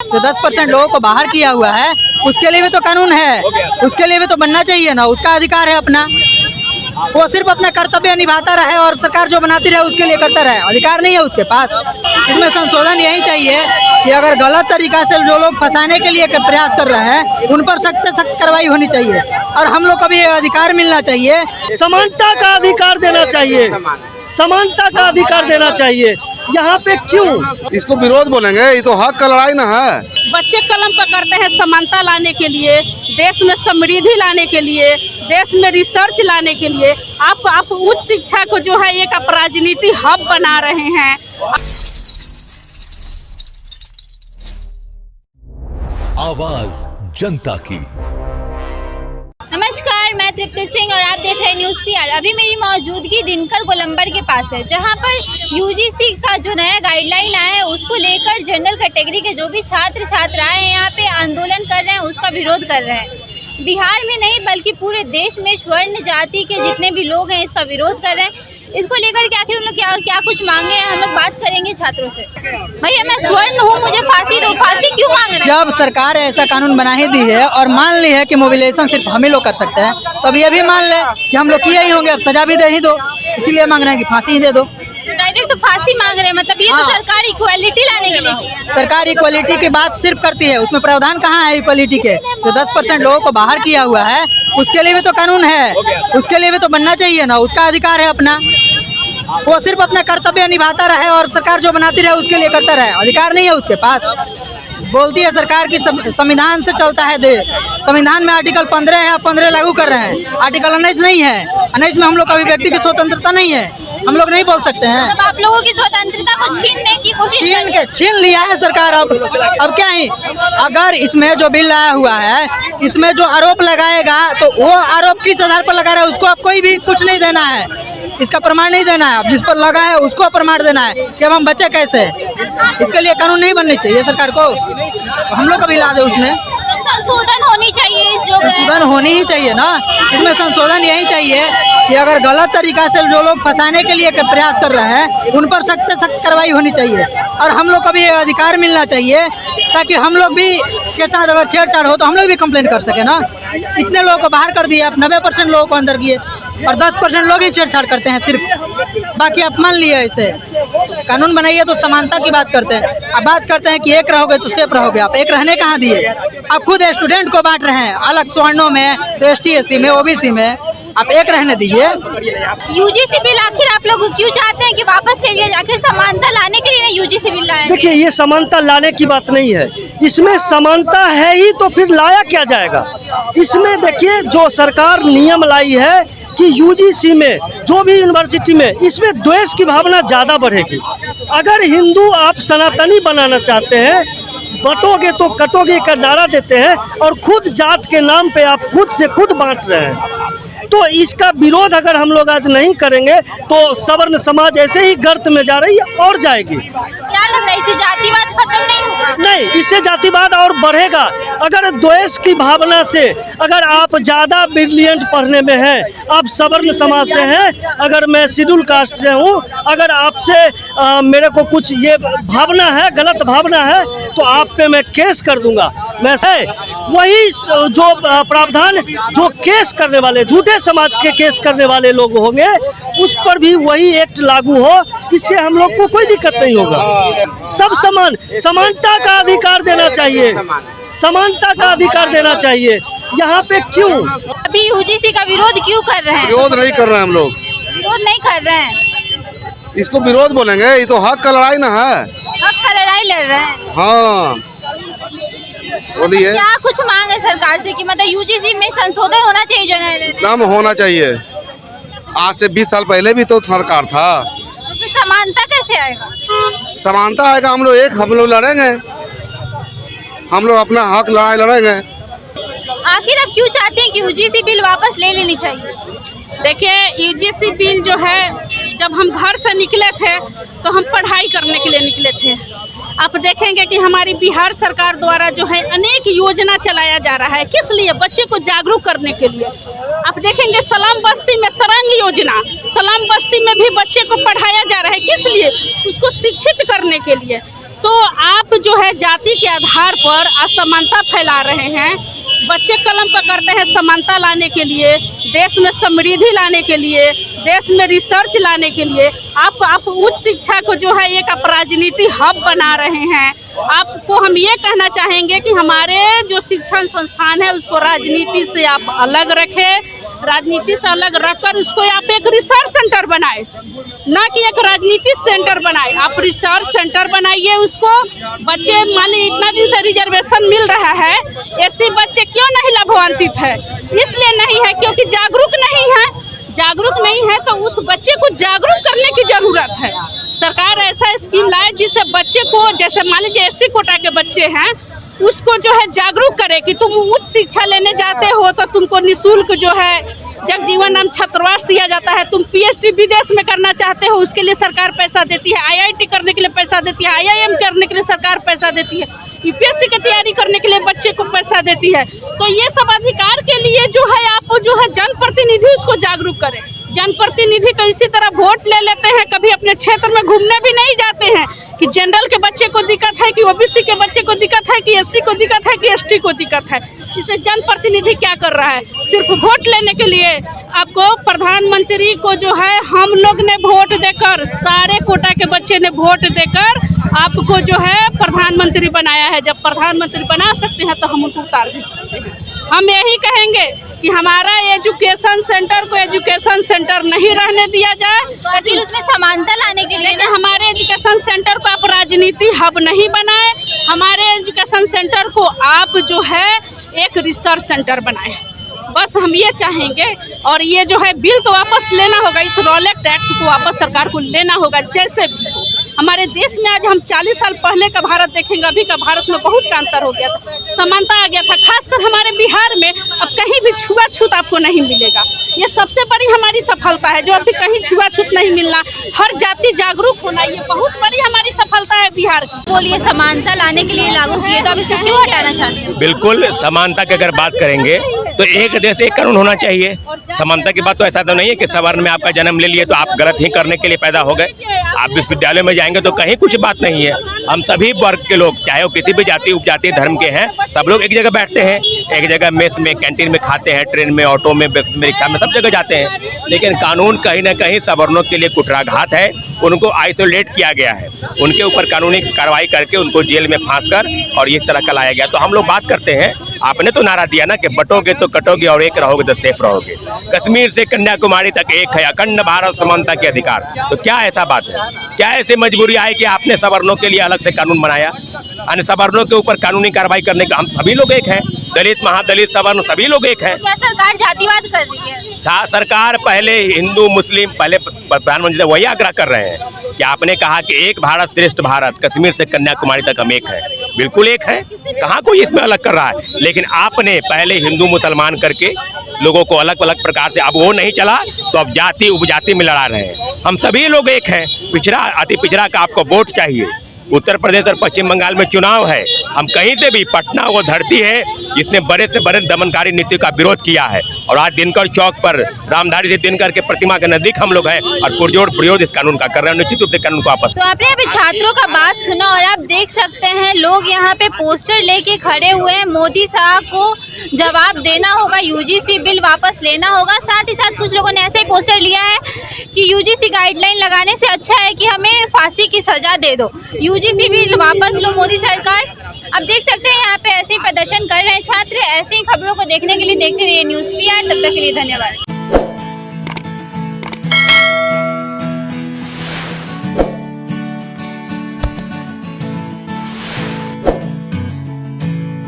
जो 10% लोगों को बाहर किया हुआ है, उसके लिए भी तो कानून है, उसके लिए भी तो बनना चाहिए ना, उसका अधिकार है अपना। वो सिर्फ अपना कर्तव्य निभाता रहे और सरकार जो बनाती रहे उसके लिए करता रहे, अधिकार नहीं है उसके पास। इसमें संशोधन यही चाहिए कि अगर गलत तरीका से जो लोग फंसाने के लिए प्रयास कर रहे हैं उन पर सख्त से सख्त कार्रवाई होनी चाहिए और हम लोग को भी अधिकार मिलना चाहिए। समानता का अधिकार देना चाहिए, समानता का अधिकार देना चाहिए। यहाँ पे क्यों इसको विरोध बोलेंगे? ये तो हक का लड़ाई ना है। बच्चे कलम पकड़ते हैं समानता लाने के लिए, देश में समृद्धि लाने के लिए, देश में रिसर्च लाने के लिए। आप उच्च शिक्षा को जो है एक आप राजनीति हब बना रहे हैं। आवाज जनता की। नमस्कार, मैं तृप्ति सिंह और आप देख रहे हैं न्यूज़ पीआर। अभी मेरी मौजूदगी दिनकर गोलंबर के पास है, जहां पर यूजीसी का जो नया गाइडलाइन आया है उसको लेकर जनरल कैटेगरी के जो भी छात्र छात्राएं हैं यहाँ पे आंदोलन कर रहे हैं, उसका विरोध कर रहे हैं। बिहार में नहीं बल्कि पूरे देश में स्वर्ण जाति के जितने भी लोग हैं इसका विरोध कर रहे हैं। इसको लेकर के आखिर उन लोग क्या कुछ मांगे हैं, हम लोग बात करेंगे छात्रों से। भैया, मैं स्वर्ण हूँ, मुझे फांसी दो। फांसी क्यों मांग रहे हैं? जब सरकार ऐसा कानून बना ही दी है और मान ली है कि मोबिलाइजेशन सिर्फ हम ही लोग कर सकते हैं, तो अब ये भी मान ले कि हम लोग किए ही होंगे, अब सजा भी दे ही दो, इसीलिए मांग रहे हैं कि फांसी ही दे दो। तो डायरेक्ट फांसी मांग रहे हैं, मतलब ये तो सरकार इक्वालिटी लाने के लिए किया है। सरकार इक्वालिटी की बात सिर्फ करती है, उसमें प्रावधान कहाँ है इक्वालिटी के? जो 10% लोगों को बाहर किया हुआ है उसके लिए भी तो कानून है, उसके लिए भी तो बनना चाहिए ना, उसका अधिकार है अपना। वो सिर्फ अपना कर्तव्य निभाता रहे और सरकार जो बनाती रहे उसके लिए करता रहे, अधिकार नहीं है उसके पास। बोलती है सरकार की संविधान से चलता है देश, संविधान में आर्टिकल 15 है, 15 लागू कर रहे हैं, आर्टिकल 19 नहीं है। 19 में हम लोग का अभिव्यक्ति की स्वतंत्रता नहीं है, हम लोग नहीं बोल सकते हैं। मतलब आप लोगों की स्वतंत्रता को छीनने की कोशिश छीन लिया है सरकार। अब क्या है, अगर इसमें जो बिल लाया हुआ है इसमें जो आरोप लगाएगा तो वो आरोप किस आधार पर लगा रहा है उसको अब कोई भी कुछ नहीं देना है, इसका प्रमाण नहीं देना है। अब जिस पर लगा है उसको प्रमाण देना है कि अब हम बचे कैसे। इसके लिए कानून नहीं बननी चाहिए सरकार को, हम लोग कभी ला दे उसमें संशोधन होनी चाहिए। संशोधन होनी ही चाहिए ना, इसमें संशोधन यही चाहिए कि अगर गलत तरीका से जो लोग फंसाने के लिए प्रयास कर रहे हैं उन पर सख्त से सख्त कार्रवाई होनी चाहिए और हम लोग को भी अधिकार मिलना चाहिए ताकि हम लोग भी के साथ अगर छेड़छाड़ हो तो हम लोग भी कंप्लेन कर सके ना। इतने लोगों को बाहर कर दिए, आप 90% लोगों को अंदर किए और 10% लोग ही छेड़छाड़ करते हैं सिर्फ, बाकी आप मान लिए। ऐसे कानून बनाइए तो समानता की बात करते हैं, अब बात करते हैं कि एक रहोगे तो सेफ रहोगे। आप एक रहने कहाँ दिए? आप खुद स्टूडेंट को बांट रहे हैं अलग स्वर्णों में, तो ST SC में, OBC में, आप एक रहने दीजिए। यूजीसी बिल आखिर आप लोग क्यों चाहते हैं कि वापस ले लिया जाए? आखिर समानता लाने के लिए ना यूजीसी बिल लाया। देखिए, ये समानता लाने की बात नहीं है, इसमें समानता है ही तो फिर लाया क्या जाएगा। इसमें देखिए जो सरकार नियम लाई है कि यूजीसी में जो भी यूनिवर्सिटी में, इसमें द्वेष की भावना ज़्यादा बढ़ेगी। अगर हिंदू आप सनातनी बनाना चाहते हैं, बटोगे तो कटोगे का नारा देते हैं और खुद जात के नाम पे आप खुद से खुद बांट रहे हैं, तो इसका विरोध अगर हम लोग आज नहीं करेंगे तो सवर्ण समाज ऐसे ही गर्त में जा रही है और जाएगी। क्या लग रहा है, इससे जातिवाद खत्म नहीं होगा? नहीं, इससे जातिवाद और बढ़ेगा। अगर द्वेष की भावना से, अगर आप ज़्यादा ब्रिलियंट पढ़ने में हैं, आप सवर्ण समाज से हैं, अगर मैं शेड्यूल कास्ट से हूँ, अगर आपसे मेरे को कुछ ये भावना है, गलत भावना है, तो आप पे मैं केस कर दूंगा। मैं वही जो प्रावधान जो केस करने वाले, झूठे समाज के केस करने वाले लोग होंगे, उस पर भी वही एक्ट लागू हो, इससे हम लोग को कोई दिक्कत नहीं होगा। सब समान, समानता का अधिकार देना चाहिए, समानता का अधिकार देना चाहिए। यहाँ पे क्यों अभी यूजीसी का विरोध क्यों कर रहे हैं? विरोध नहीं कर रहे हैं हम लोग, विरोध नहीं कर रहे हैं। इसको विरोध बोलेंगे? ये तो हक का लड़ाई ना है। हक का लड़ाई लड़ रहे हैं। हाँ, बोलिए। क्या कुछ मांग है सरकार से कि मतलब यूजीसी में संशोधन होना चाहिए? जो नाम होना चाहिए। आज से 20 साल पहले भी तो सरकार था, तो फिर समानता कैसे आएगा? समानता आएगा। हम लोग लड़ेंगे, हम लोग अपना हक लड़ाई लड़ेंगे। आखिर आप क्यों चाहते हैं कि यूजीसी बिल वापस ले लेनी चाहिए? देखिए, यूजीसी बिल जो है, जब हम घर से निकले थे तो हम पढ़ाई करने के लिए निकले थे। आप देखेंगे कि हमारी बिहार सरकार द्वारा जो है अनेक योजना चलाया जा रहा है, किस लिए? बच्चे को जागरूक करने के लिए। आप देखेंगे सलाम बस्ती में तरंग योजना, सलाम बस्ती में भी बच्चे को पढ़ाया जा रहा है, किस लिए? उसको शिक्षित करने के लिए। तो आप जो है जाति के आधार पर असमानता फैला रहे हैं। बच्चे कलम पकड़ते हैं समानता लाने के लिए, देश में समृद्धि लाने के लिए, देश में रिसर्च लाने के लिए। आप उच्च शिक्षा को जो है एक आप राजनीति हब बना रहे हैं। आपको हम ये कहना चाहेंगे कि हमारे जो शिक्षण संस्थान है उसको राजनीति से आप अलग रखें, राजनीति से अलग रखकर उसको आप एक रिसर्च सेंटर बनाए, ना कि एक राजनीति सेंटर बनाए। आप रिसर्च सेंटर बनाइए उसको। बच्चे मान लीजिए इतना दिन से रिजर्वेशन मिल रहा है, ऐसे बच्चे क्यों नहीं लाभान्वित है? इसलिए नहीं है क्योंकि जागरूक नहीं है। जागरूक नहीं है तो उस बच्चे को जागरूक करने की जरूरत है। सरकार ऐसा स्कीम लाए जिससे बच्चे को, जैसे मान लीजिए एससी कोटा के बच्चे हैं, उसको जो है जागरूक करे कि तुम उच्च शिक्षा लेने जाते हो तो तुमको निःशुल्क जो है जगजीवन राम छात्रावास दिया जाता है। तुम पीएचडी विदेश में करना चाहते हो, उसके लिए सरकार पैसा देती है। आईआईटी करने के लिए पैसा देती है, आईआईएम करने के लिए सरकार पैसा देती है, यूपीएससी की तैयारी करने के लिए बच्चे को पैसा देती है। तो ये सब अधिकार के लिए जो है आप जो है जनप्रतिनिधि उसको जागरूक करें। जनप्रतिनिधि तो इसी तरह वोट ले लेते हैं, कभी अपने क्षेत्र में घूमने भी नहीं जाते हैं कि जनरल के बच्चे को दिक्कत है, कि ओबीसी के बच्चे को दिक्कत है, कि एससी को दिक्कत है, कि एसटी को दिक्कत है। इसलिए जनप्रतिनिधि क्या कर रहा है? सिर्फ वोट लेने के लिए आपको प्रधानमंत्री को जो है हम लोग ने वोट देकर, सारे कोटा के बच्चे ने वोट देकर आपको जो है प्रधानमंत्री बनाया है। जब प्रधानमंत्री बना सकते हैं तो हम उनको उतार भी सकते हैं। हम यही कहेंगे कि हमारा एजुकेशन सेंटर को एजुकेशन सेंटर नहीं रहने दिया जाए। तो फिर उसमें समानता लाने के लिए लेकिन हमारे एजुकेशन सेंटर को आप राजनीति हब नहीं बनाए। हमारे एजुकेशन सेंटर को आप जो है एक रिसर्च सेंटर बनाए। बस हम ये चाहेंगे। और ये जो है बिल तो वापस लेना होगा, इस रॉलेट एक्ट को वापस सरकार को लेना होगा जैसे भी हो। हमारे देश में आज हम 40 साल पहले का भारत देखेंगे, अभी का भारत में बहुत का अंतर हो गया था, समानता आ गया था। खासकर हमारे बिहार में अब कहीं भी छुआछूत आपको नहीं मिलेगा। ये सबसे बड़ी हमारी सफलता है, जो अभी कहीं छुआछूत नहीं मिलना, हर जाति जागरूक होना, ये बहुत बड़ी हमारी सफलता है बिहार की। बोलिए समानता लाने के लिए लागू किए, तो आप इसको क्यों हटाना चाहते हैं? बिल्कुल, समानता की अगर बात करेंगे तो एक देश एक कानून होना चाहिए। समानता की बात तो ऐसा तो नहीं है कि सवर्ण में आपका जन्म ले लिए तो आप गलत ही करने के लिए पैदा हो गए। आप विश्वविद्यालय में जाएंगे तो कहीं कुछ बात नहीं है। हम सभी वर्ग के लोग, चाहे वो किसी भी जाति उपजाति धर्म के हैं, सब लोग एक जगह बैठते हैं, एक जगह मेस में कैंटीन में खाते हैं, ट्रेन में, ऑटो में, बस में, रिक्शा में, सब जगह जाते हैं। लेकिन कानून कहीं ना कहीं सवर्णों के लिए कुठाराघात है। उनको आइसोलेट किया गया है, उनके ऊपर कानूनी कार्रवाई करके उनको जेल में फांस कर और इस तरह का लाया गया। तो हम लोग बात करते हैं, आपने तो नारा दिया ना कि बटोगे तो कटोगे और एक रहोगे तो सेफ रहोगे। कश्मीर से कन्याकुमारी तक एक है, अखंड भारत समानता के अधिकार। तो क्या ऐसा बात है, क्या ऐसी मजबूरी आई कि आपने सवर्णों के लिए अलग से कानून बनाया? अन्य सवर्णों के ऊपर कानूनी कार्रवाई करने का, हम सभी लोग एक हैं, दलित महादलित सवर्ण सभी लोग एक हैं। तो क्या सरकार जातिवाद कर रही है? सरकार पहले हिंदू मुस्लिम, पहले प्रधानमंत्री से वही आग्रह कर रहे हैं कि आपने कहा कि एक भारत श्रेष्ठ भारत, कश्मीर से कन्याकुमारी तक हम एक है। बिल्कुल एक है, कहाँ कोई इसमें अलग कर रहा है। लेकिन आपने पहले हिंदू मुसलमान करके लोगों को अलग अलग प्रकार से, अब वो नहीं चला तो अब जाति उपजाति में लड़ा रहे हैं। हम सभी लोग एक हैं। पिछड़ा अति पिछड़ा का आपको वोट चाहिए। उत्तर प्रदेश और पश्चिम बंगाल में चुनाव है, हम कहीं से भी, पटना वो धरती है जिसने बड़े से बड़े दमनकारी नीति का विरोध किया है। और आज दिनकर चौक पर रामधारी से दिनकर के प्रतिमा के नजदीक हम लोग हैं और पुरजोर प्रयोग इस कानून का कर रहे हैं। निश्चित रूप से कानून को वापस। तो आपने अभी छात्रों का बात सुना और आप देख सकते हैं लोग यहाँ पे पोस्टर लेके खड़े हुए हैं। मोदी साहब को जवाब देना होगा, यूजीसी बिल वापस लेना होगा। साथ ही साथ कुछ लोगों ने ऐसे ही पोस्टर लिया है कि यूजीसी गाइडलाइन लगाने से अच्छा है कि हमें फांसी की सजा दे दो, यूजीसी बिल वापस लो मोदी सरकार। अब देख सकते हैं यहाँ पे ऐसे ही प्रदर्शन कर रहे हैं छात्र। ऐसे ही खबरों को देखने के लिए देखते रहिए न्यूज़ PR। तब तक के लिए धन्यवाद।